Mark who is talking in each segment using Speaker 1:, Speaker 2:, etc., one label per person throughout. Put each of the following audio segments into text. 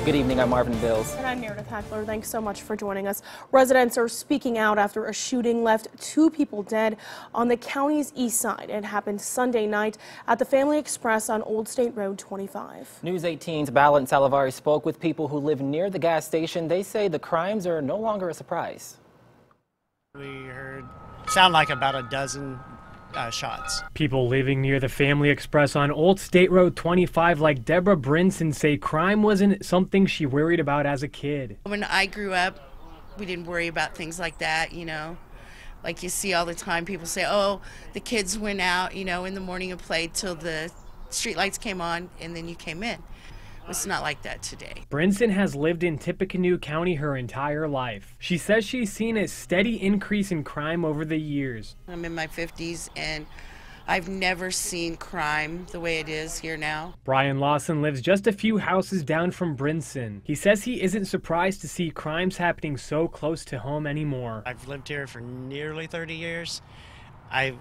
Speaker 1: Good evening, I'm Marvin Bills.
Speaker 2: And I'm Meredith Hackler. Thanks so much for joining us. Residents are speaking out after a shooting left 2 people dead on the county's east side. It happened Sunday night at the Family Express on Old State Road 25.
Speaker 1: News 18's Balint Salavari spoke with people who live near the gas station. They say the crimes are no longer a surprise.
Speaker 3: We heard sound like about a dozen shots.
Speaker 4: People living near the Family Express on Old State Road 25 like Deborah Brinson say crime wasn't something she worried about as a kid.
Speaker 5: When I grew up, we didn't worry about things like that, you know. Like you see all the time, people say, oh, the kids went out, you know, in the morning and played till the street lights came on and then you came in. It's not like that today.
Speaker 4: Brinson has lived in Tippecanoe County her entire life. She says she's seen a steady increase in crime over the years.
Speaker 5: I'm in my 50s and I've never seen crime the way it is here now.
Speaker 4: Brian Lawson lives just a few houses down from Brinson. He says he isn't surprised to see crimes happening so close to home anymore.
Speaker 3: I've lived here for nearly 30 years.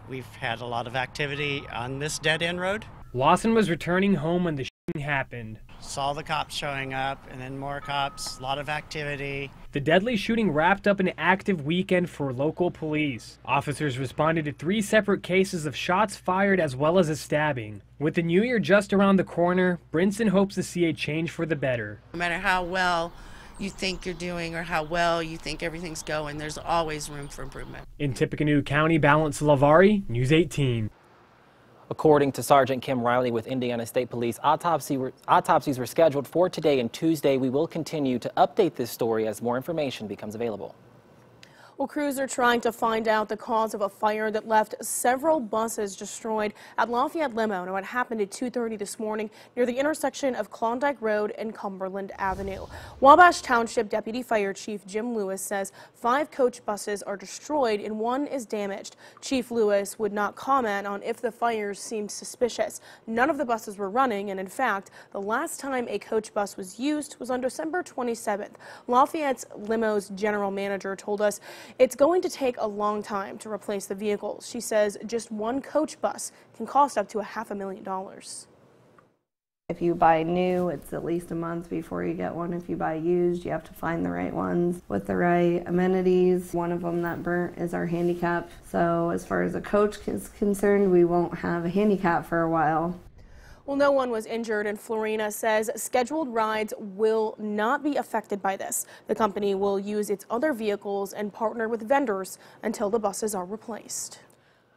Speaker 3: We've had a lot of activity on this dead-end road.
Speaker 4: Lawson was returning home when the shooting happened.
Speaker 3: Saw the cops showing up and then more cops, a lot of activity.
Speaker 4: The deadly shooting wrapped up an active weekend for local police. Officers responded to 3 separate cases of shots fired as well as a stabbing. With the new year just around the corner, Brinson hopes to see a change for the better.
Speaker 5: No matter how well you think you're doing or how well you think everything's going, there's always room for improvement.
Speaker 4: In Tippecanoe County, Balint Salavari, News 18.
Speaker 1: According to Sergeant Kim Riley with Indiana State Police, autopsies were scheduled for today and Tuesday. We will continue to update this story as more information becomes available.
Speaker 2: Well, crews are trying to find out the cause of a fire that left several buses destroyed at Lafayette Limo. Now, it happened at 2:30 this morning near the intersection of Klondike Road and Cumberland Avenue. Wabash Township Deputy Fire Chief Jim Lewis says 5 coach buses are destroyed and 1 is damaged. Chief Lewis would not comment on if the fires seemed suspicious. None of the buses were running, and in fact, the last time a coach bus was used was on December 27th. Lafayette's Limo's general manager told us it's going to take a long time to replace the vehicles. She says just 1 coach bus can cost up to $500,000.
Speaker 6: If you buy new, it's at least a month before you get one. If you buy used, you have to find the right ones with the right amenities. One of them that burnt is our handicap. So as far as a coach is concerned, we won't have a handicap for a while.
Speaker 2: Well, no one was injured, and Florina says scheduled rides will not be affected by this. The company will use its other vehicles and partner with vendors until the buses are replaced.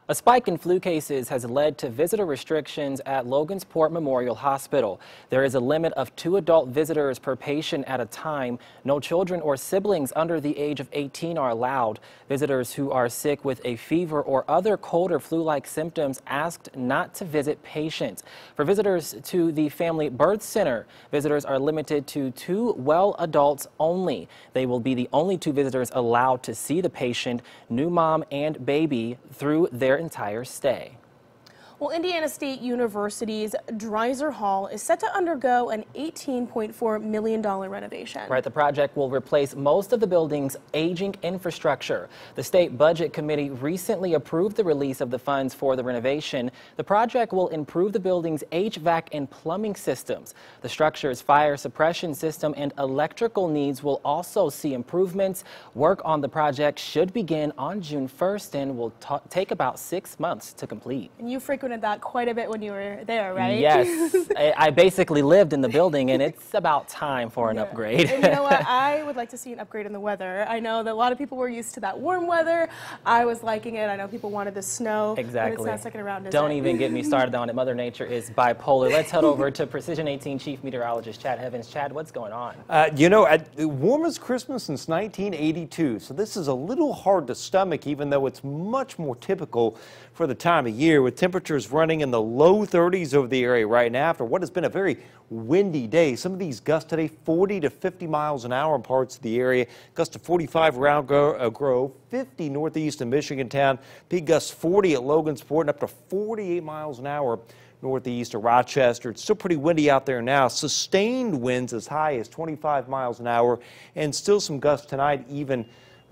Speaker 1: A spike in flu cases has led to visitor restrictions at Logansport Memorial Hospital. There is a limit of 2 adult visitors per patient at a time. No children or siblings under the age of 18 are allowed. Visitors who are sick with a fever or other cold or flu-like symptoms asked not to visit patients. For visitors to the Family Birth Center, visitors are limited to 2 well adults only. They will be the only 2 visitors allowed to see the patient, new mom and baby, through their entire stay.
Speaker 2: Well, Indiana State University's Dreiser Hall is set to undergo an $18.4 million renovation.
Speaker 1: Right, the project will replace most of the building's aging infrastructure. The State Budget Committee recently approved the release of the funds for the renovation. The project will improve the building's HVAC and plumbing systems. The structure's fire suppression system and electrical needs will also see improvements. Work on the project should begin on June 1st and will take about 6 months to complete.
Speaker 2: And you frequented that quite a bit when you were there, right?
Speaker 1: Yes. I basically lived in the building, and it's about time for an upgrade.
Speaker 2: And you know what? I would like to see an upgrade in the weather. I know that a lot of people were used to that warm weather. I was liking it. I know people wanted the snow.
Speaker 1: Exactly.
Speaker 2: But it's not sticking around, is
Speaker 1: Don't
Speaker 2: it?
Speaker 1: even get me started on it. Mother Nature is bipolar. Let's head over to Precision 18 Chief Meteorologist Chad Evans. Chad, what's going on?
Speaker 7: You know, the warmest Christmas since 1982, so this is a little hard to stomach, even though it's much more typical for the time of year, with temperatures running in the low 30s over the area right now after what has been a very windy day. Some of these gusts today, 40 to 50 miles an hour in parts of the area. Gusts to 45 around Grove, 50 northeast of Michigan Town. Peak gusts 40 at Logansport and up to 48 miles an hour northeast of Rochester. It's still pretty windy out there now. Sustained winds as high as 25 miles an hour, and still some gusts tonight, even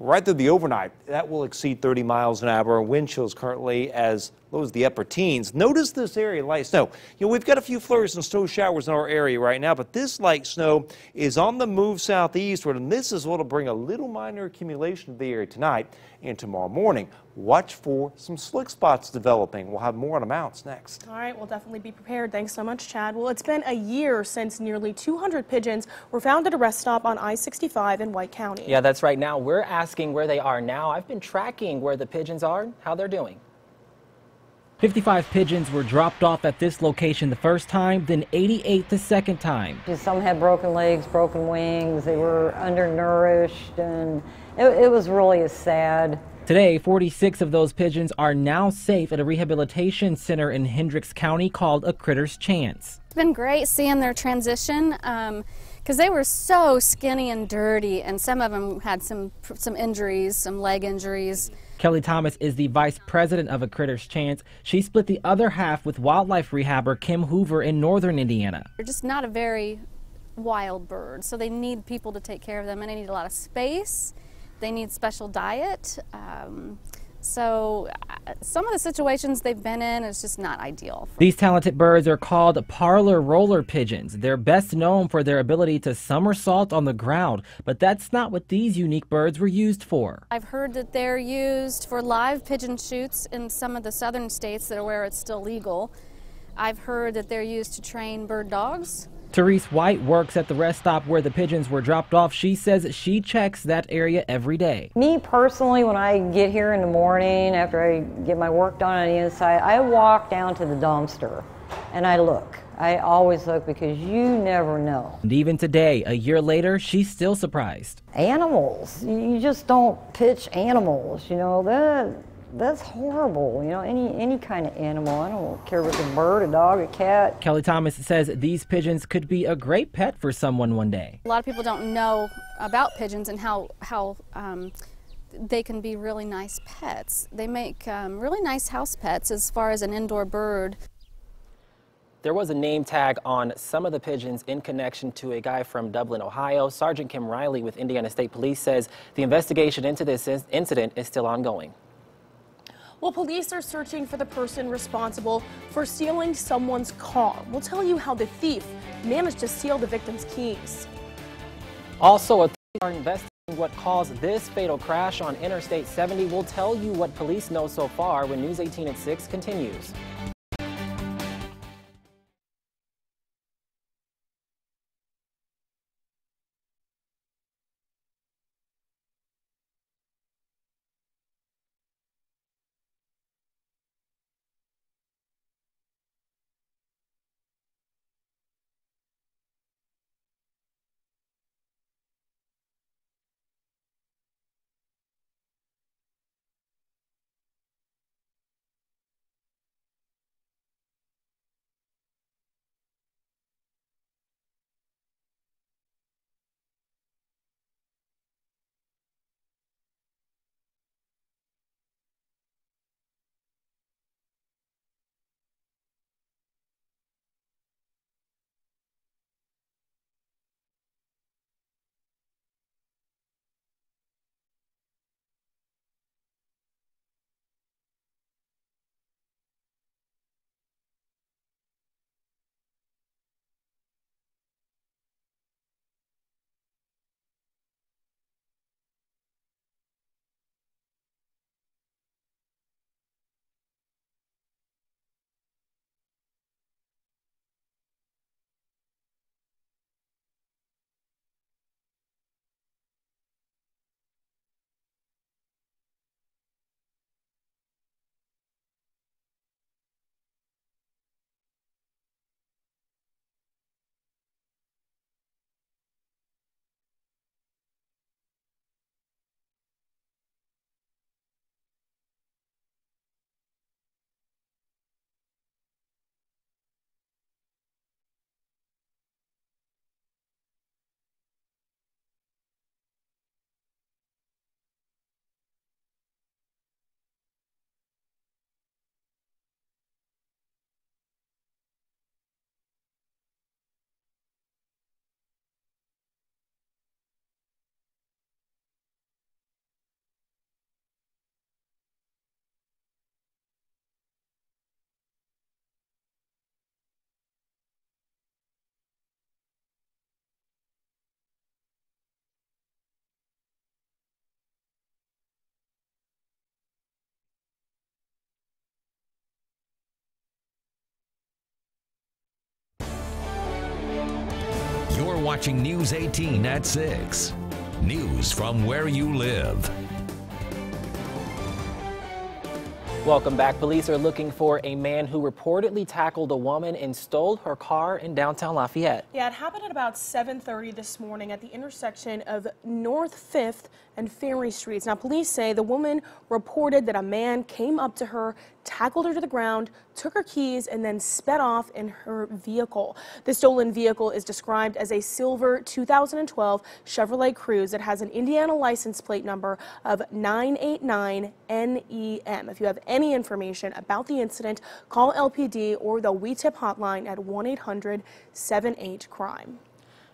Speaker 7: right through the overnight. That will exceed 30 miles an hour. Wind chills currently as lows the upper teens. Notice this area, light snow. We've got a few flurries and snow showers in our area right now, but this light snow is on the move southeastward, and this is what will bring a little minor accumulation to the area tonight and tomorrow morning. Watch for some slick spots developing. We'll have more on amounts next.
Speaker 2: All right, we'll definitely be prepared. Thanks so much, Chad. Well, it's been a year since nearly 200 pigeons were found at a rest stop on I-65 in White County.
Speaker 1: Yeah, that's right. Now we're asking where they are now. I've been tracking where the pigeons are, how they're doing. 55 pigeons were dropped off at this location the first time, then 88 the second time.
Speaker 8: Some had broken legs, broken wings, they were undernourished, and it was really sad.
Speaker 1: Today, 46 of those pigeons are now safe at a rehabilitation center in Hendricks County called A Critter's Chance.
Speaker 9: It's been great seeing their transition because they were so skinny and dirty, and some of them had some injuries, some leg injuries.
Speaker 1: Kelly Thomas is the vice president of A Critter's Chance. She split the other half with wildlife rehabber Kim Hoover in northern Indiana.
Speaker 9: They're just not a very wild bird, so they need people to take care of them, and they need a lot of space. They need special diet. So some of the situations they've been in is just not ideal.
Speaker 1: These talented birds are called parlor roller pigeons. They're best known for their ability to somersault on the ground, but that's not what these unique birds were used for.
Speaker 9: I've heard that they're used for live pigeon shoots in some of the southern states that are where it's still legal. I've heard that they're used to train bird dogs.
Speaker 1: Therese White works at the rest stop where the pigeons were dropped off. She says she checks that area every day.
Speaker 8: Me personally, when I get here in the morning, after I get my work done on the inside, I walk down to the dumpster and I look. I always look because you never know.
Speaker 1: And even today, a year later, she's still surprised.
Speaker 8: Animals, you just don't pitch animals, that's horrible, any kind of animal. I don't care if it's a bird, a dog, a cat.
Speaker 1: Kelly Thomas says these pigeons could be a great pet for someone one day.
Speaker 9: A lot of people don't know about pigeons and how they can be really nice pets. They make really nice house pets as far as an indoor bird.
Speaker 1: There was a name tag on some of the pigeons in connection to a guy from Dublin, Ohio. Sergeant Kim Riley with Indiana State Police says the investigation into this incident is still ongoing.
Speaker 2: Well, police are searching for the person responsible for stealing someone's car. We'll tell you how the thief managed to steal the victim's keys.
Speaker 1: Also, authorities are investigating what caused this fatal crash on Interstate 70. We'll tell you what police know so far when News 18 at 6 continues.
Speaker 10: watching News 18 at 6. News from where you live.
Speaker 1: Welcome back. Police are looking for a man who reportedly tackled a woman and stole her car in downtown Lafayette.
Speaker 2: Yeah, it happened at about 7:30 this morning at the intersection of North 5th and Ferry Streets. Now, police say the woman reported that a man came up to her, tackled her to the ground, took her keys, and then sped off in her vehicle. The stolen vehicle is described as a silver 2012 Chevrolet Cruze. It has an Indiana license plate number of 989NEM. If you have any information about the incident, call LPD or the We Tip hotline at 1-800-78-CRIME.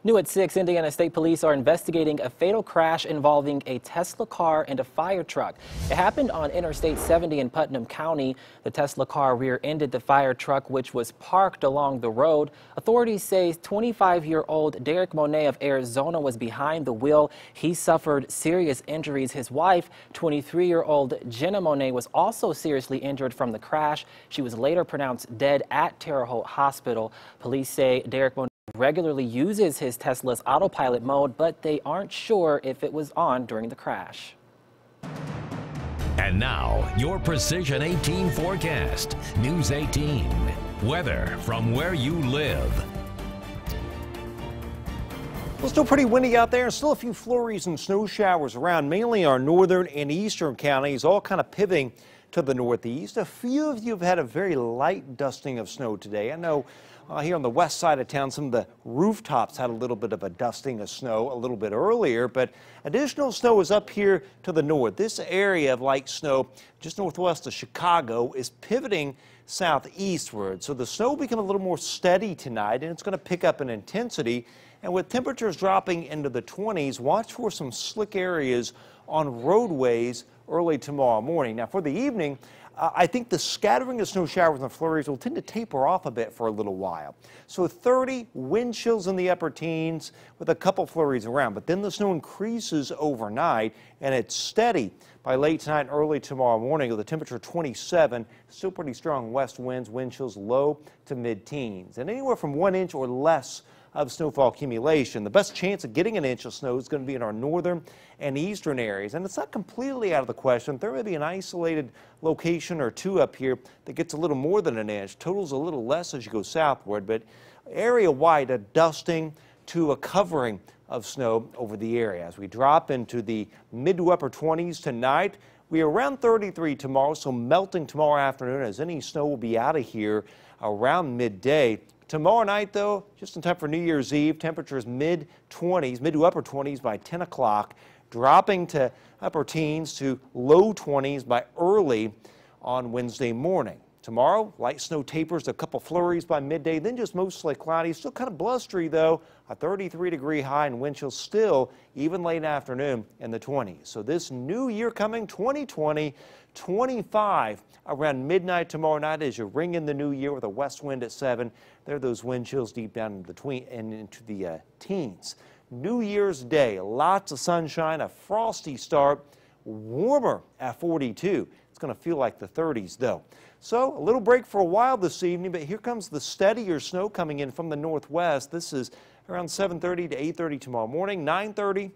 Speaker 1: New at 6, Indiana State Police are investigating a fatal crash involving a Tesla car and a fire truck. It happened on Interstate 70 in Putnam County. The Tesla car rear-ended the fire truck, which was parked along the road. Authorities say 25-year-old Derek Monet of Arizona was behind the wheel. He suffered serious injuries. His wife, 23-year-old Jenna Monet, was also seriously injured from the crash. She was later pronounced dead at Terre Haute Hospital. Police say Derek Monet regularly uses his Tesla's autopilot mode, but they aren't sure if it was on during the crash.
Speaker 10: And now, your Precision 18 forecast. News 18. Weather from where you live.
Speaker 7: Well, still pretty windy out there, and still a few flurries and snow showers around, mainly our northern and eastern counties, all kind of pivoting to the northeast. A few of you have had a very light dusting of snow today. I know here on the west side of town, some of the rooftops had a little bit of a dusting of snow a little bit earlier, but additional snow is up here to the north. This area of light snow just northwest of Chicago is pivoting southeastward. So the snow will become a little more steady tonight, and it's going to pick up in intensity. And with temperatures dropping into the 20s, watch for some slick areas on roadways early tomorrow morning. Now for the evening, I think the scattering of snow showers and flurries will tend to taper off a bit for a little while. So 30 wind chills in the upper teens with a couple flurries around, but then the snow increases overnight and it's steady by late tonight and early tomorrow morning with a temperature 27, still pretty strong west winds, wind chills low to mid-teens, and anywhere from 1 inch or less of snowfall accumulation. The best chance of getting an inch of snow is going to be in our northern and eastern areas, and it's not completely out of the question. There may be an isolated location or two up here that gets a little more than an inch. Total's a little less as you go southward, but area-wide a dusting to a covering of snow over the area. As we drop into the mid to upper 20s tonight, we are around 33 tomorrow, so melting tomorrow afternoon as any snow will be out of here around midday. Tomorrow night, though, just in time for New Year's Eve, temperatures mid-20s, mid to upper 20s by 10 o'clock, dropping to upper teens to low 20s by early on Wednesday morning. Tomorrow, light snow tapers, a couple flurries by midday, then just mostly cloudy. Still kind of blustery, though, a 33-degree high and wind chill still even late afternoon in the 20s. So this new year coming, 2020, 25 around midnight tomorrow night as you ring in the new year with a west wind at 7. There are those wind chills deep down into the teens. New Year's Day, lots of sunshine, a frosty start, warmer at 42. It's going to feel like the 30s, though. So a little break for a while this evening, but here comes the steadier snow coming in from the northwest. This is around 7:30 to 8:30 tomorrow morning, 9:30.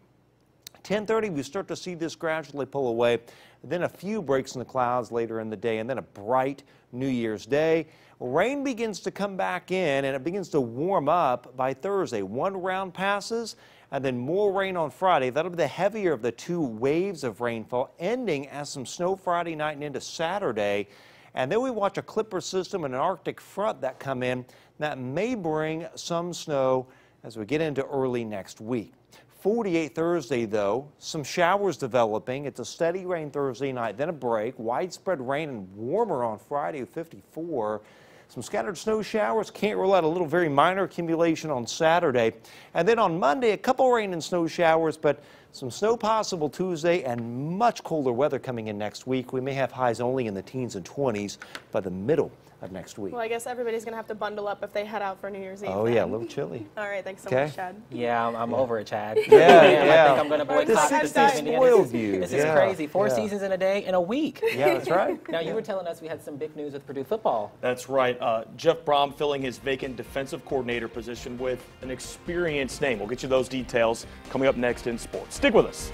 Speaker 7: 10:30, we start to see this gradually pull away. Then a few breaks in the clouds later in the day, and then a bright New Year's Day. Rain begins to come back in, and it begins to warm up by Thursday. One round passes, and then more rain on Friday. That'll be the heavier of the two waves of rainfall, ending as some snow Friday night and into Saturday. And then we watch a clipper system and an Arctic front that come in that may bring some snow as we get into early next week. 48 Thursday, though, some showers developing. It's a steady rain Thursday night, then a break. Widespread rain and warmer on Friday, 54. Some scattered snow showers. Can't rule out a little very minor accumulation on Saturday. And then on Monday, a couple rain and snow showers, but some snow possible Tuesday and much colder weather coming in next week. We may have highs only in the teens and 20s by the middle of next week.
Speaker 2: Well, I guess everybody's going to have to bundle up if they head out for New Year's Eve.
Speaker 7: Oh, yeah, a little chilly.
Speaker 2: All right, thanks so
Speaker 7: Okay.
Speaker 2: much, Chad.
Speaker 1: Yeah, I'm over it, Chad.
Speaker 7: Yeah,
Speaker 1: I think I'm going to boycott the
Speaker 2: This
Speaker 1: state of
Speaker 2: is
Speaker 1: Indiana.
Speaker 7: spoiled you.
Speaker 1: This is
Speaker 7: Yeah,
Speaker 1: crazy. Four
Speaker 7: yeah.
Speaker 1: seasons in a day, in a week.
Speaker 7: Yeah, that's right.
Speaker 1: Now, you were telling us we had some big news with Purdue football.
Speaker 11: That's right. Jeff Brom filling his vacant defensive coordinator position with an experienced name. We'll get you those details coming up next in sports. Stick with us.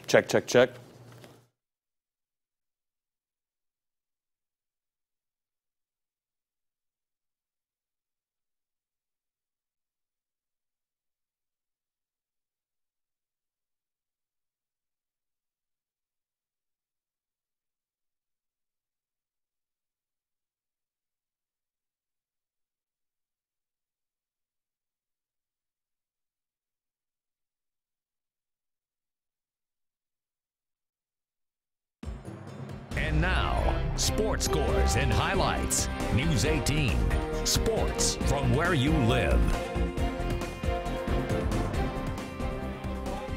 Speaker 11: Check, check, check.
Speaker 10: And now, sports scores and highlights. News 18. Sports from where you live.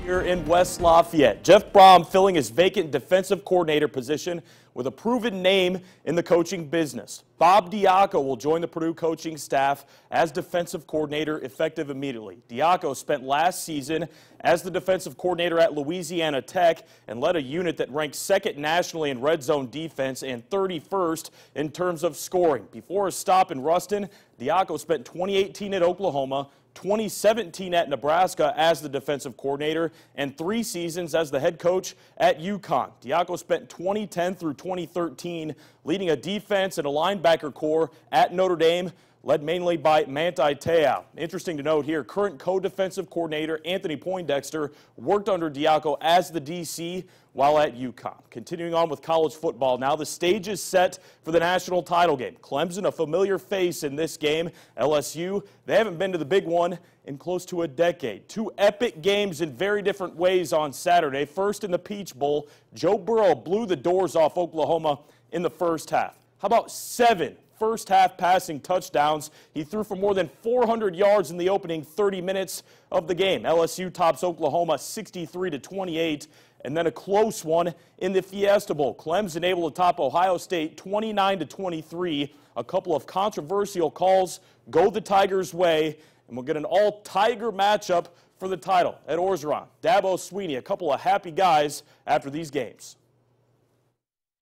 Speaker 11: Here in West Lafayette, Jeff Brom filling his vacant defensive coordinator position with a proven name in the coaching business. Bob Diaco will join the Purdue coaching staff as defensive coordinator effective immediately. Diaco spent last season as the defensive coordinator at Louisiana Tech and led a unit that ranked second nationally in red zone defense and 31st in terms of scoring. Before a stop in Ruston, Diaco spent 2018 at Oklahoma, 2017 at Nebraska as the defensive coordinator, and 3 seasons as the head coach at UConn. Diaco spent 2010 through 2013 leading a defense and a linebacker core at Notre Dame, led mainly by Manti Te'o. Interesting to note here, current co-defensive coordinator Anthony Poindexter worked under Diaco as the DC while at UConn. Continuing on with college football now, the stage is set for the national title game. Clemson, a familiar face in this game. LSU, they haven't been to the big one in close to a decade. 2 epic games in very different ways on Saturday. First in the Peach Bowl, Joe Burrow blew the doors off Oklahoma in the first half. How about 7 first half passing touchdowns? He threw for more than 400 yards in the opening 30 minutes of the game. LSU tops Oklahoma 63-28. And then a close one in the Fiesta Bowl. Clemson able to top Ohio State 29-23. A couple of controversial calls go the Tigers' way, and we'll get an all-Tiger matchup for the title at Orgeron. Dabo Sweeney, a couple of happy guys after these games.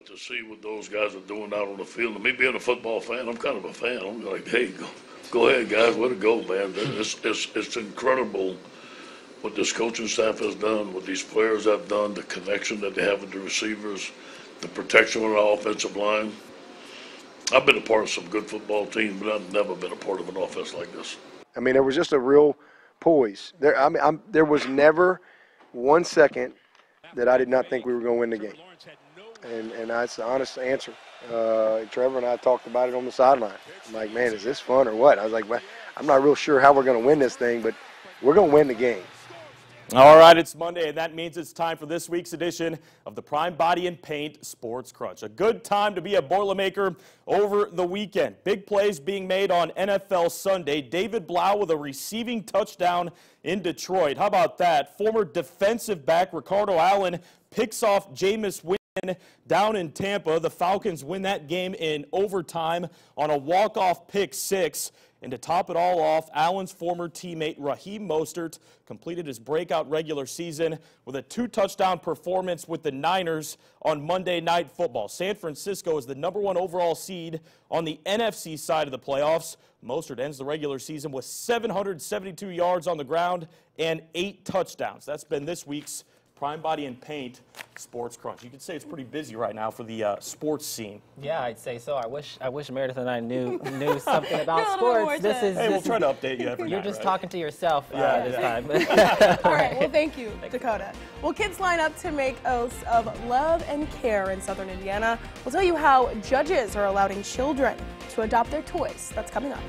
Speaker 12: To see what those guys are doing out on the field, and me being a football fan, I'm kind of a fan. I'm like, hey, go ahead, guys, way to go, man. It's incredible what this coaching staff has done, what these players have done, the connection that they have with the receivers, the protection on the offensive line. I've been a part of some good football teams, but I've never been a part of an offense like this.
Speaker 13: I mean, there was just a real poise. There was never 1 second that I did not think we were going to win the game. And that's the honest answer. Trevor and I talked about it on the sideline. I'm like, man, is this fun or what? I was like, well, I'm not real sure how we're going to win this thing, but we're going to win the game.
Speaker 11: All right, it's Monday, and that means it's time for this week's edition of the Prime Body and Paint Sports Crunch. A good time to be a Boilermaker over the weekend. Big plays being made on NFL Sunday. David Blau with a receiving touchdown in Detroit. How about that? Former defensive back Ricardo Allen picks off Jameis Winston down in Tampa. The Falcons win that game in overtime on a walk-off pick six. And to top it all off, Allen's former teammate Raheem Mostert completed his breakout regular season with a 2-touchdown performance with the Niners on Monday Night Football. San Francisco is the #1 overall seed on the NFC side of the playoffs. Mostert ends the regular season with 772 yards on the ground and 8 touchdowns. That's been this week's Prime Body and Paint Sports Crunch. You could say it's pretty busy right now for the sports scene.
Speaker 1: Yeah, I'd say so. I wish Meredith and I knew something about sports.
Speaker 11: Hey, we'll try to update you every
Speaker 1: You're
Speaker 11: night,
Speaker 1: just
Speaker 11: right?
Speaker 1: talking to yourself this time.
Speaker 2: All right, well, thank you, Dakota. Well, kids line up to make oaths of love and care in southern Indiana. We'll tell you how judges are allowing children to adopt their toys. That's coming up.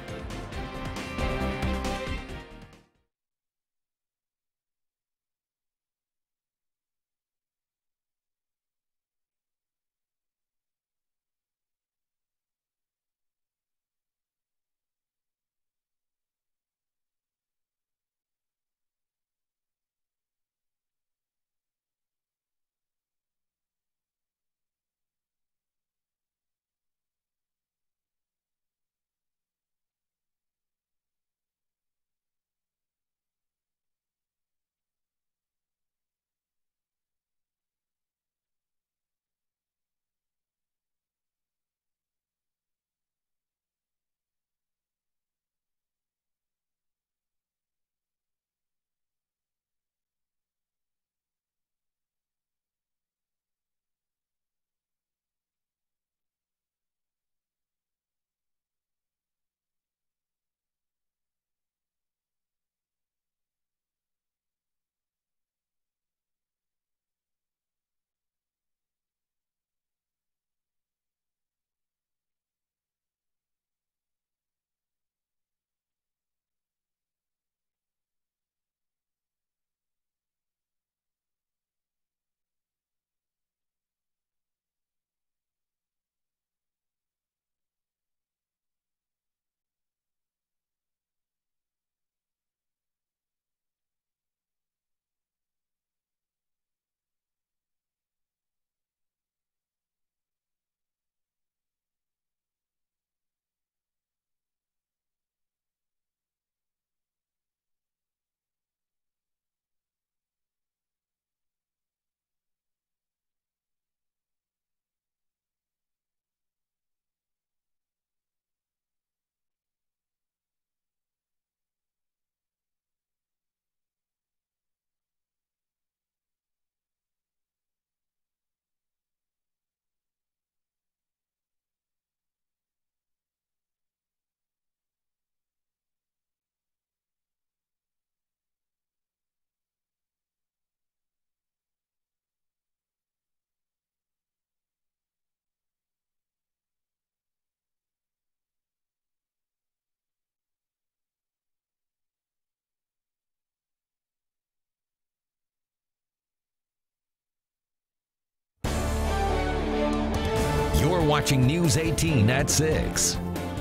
Speaker 10: You're watching News 18 at 6.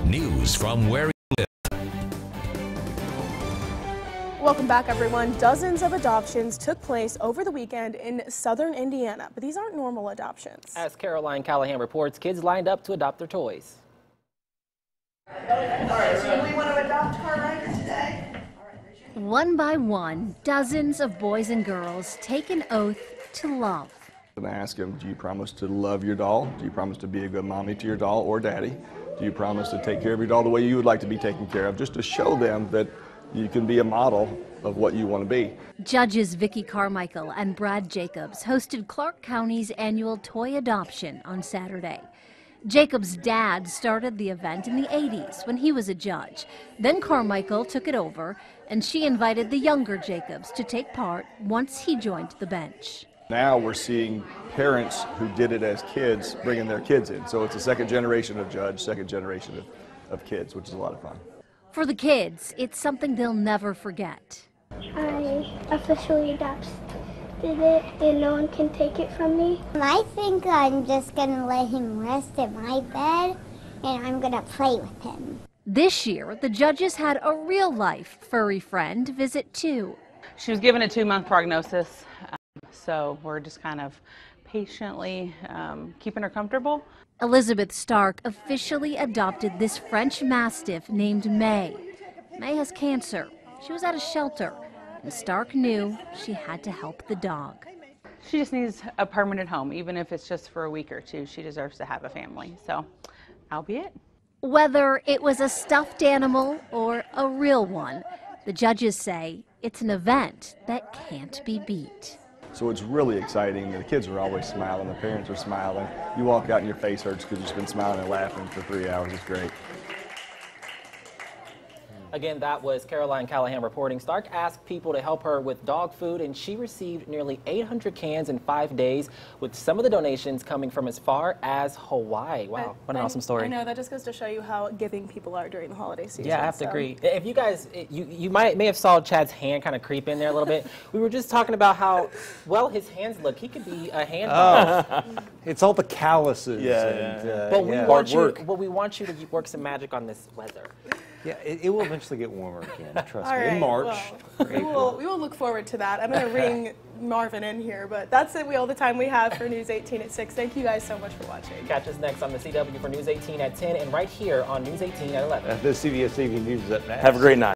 Speaker 10: News from where you live.
Speaker 2: Welcome back, everyone. Dozens of adoptions took place over the weekend in southern Indiana, but these aren't normal adoptions.
Speaker 1: As Caroline Callahan reports, kids lined up to adopt their toys.
Speaker 14: All right, so we want to adopt car rider today.
Speaker 15: One by one, dozens of boys and girls take an oath to love.
Speaker 16: And I ask them, do you promise to love your doll? Do you promise to be a good mommy to your doll or daddy? Do you promise to take care of your doll the way you would like to be taken care of? Just to show them that you can be a model of what you want to be.
Speaker 15: Judges Vicki Carmichael and Brad Jacobs hosted Clark County's annual toy adoption on Saturday. Jacobs' dad started the event in the 80s when he was a judge. Then Carmichael took it over, and she invited the younger Jacobs to take part once he joined the bench.
Speaker 16: Now we're seeing parents who did it as kids bringing their kids in. So it's a second generation of judge, second generation of kids, which is a lot of fun.
Speaker 15: For the kids, it's something they'll never forget.
Speaker 17: I officially adopted it and no one can take it from me.
Speaker 18: I think I'm just going to let him rest in my bed and I'm going to play with him.
Speaker 15: This year, the judges had a real-life furry friend visit too.
Speaker 19: She was given a 2-month prognosis, so we're just kind of patiently keeping her comfortable.
Speaker 15: Elizabeth Stark officially adopted this French Mastiff named May. May has cancer. She was at a shelter, and Stark knew she had to help the dog.
Speaker 19: She just needs a permanent home, even if it's just for a week or two. She deserves to have a family, so I'll be it.
Speaker 15: Whether it was a stuffed animal or a real one, the judges say it's an event that can't be beat.
Speaker 16: So it's really exciting. The kids are always smiling, the parents are smiling. You walk out and your face hurts because you've been smiling and laughing for 3 hours. It's great.
Speaker 1: Again, that was Caroline Callahan reporting. Stark asked people to help her with dog food, and she received nearly 800 cans in 5 days, with some of the donations coming from as far as Hawaii. Wow, what an awesome story.
Speaker 2: I know, that just goes to show you how giving people are during the holiday season.
Speaker 1: Yeah, I have to agree. If you guys, you may have saw Chad's hand kind of creep in there a little bit. We were just talking about how well his hands look. He could be a hand dog.
Speaker 7: It's all the calluses.
Speaker 1: But we want you to work some magic on this weather.
Speaker 7: Yeah, it will eventually get warmer again, trust me.
Speaker 2: Right,
Speaker 7: In March.
Speaker 2: Well, we will look forward to that. I'm going to ring Marvin in here, but that's it. All the time we have for News 18 at 6. Thank you guys so much for watching.
Speaker 1: Catch us next on the CW for News 18 at 10 and right here on News 18 at 11.
Speaker 7: The CBS TV News is up next.
Speaker 11: Have a great night.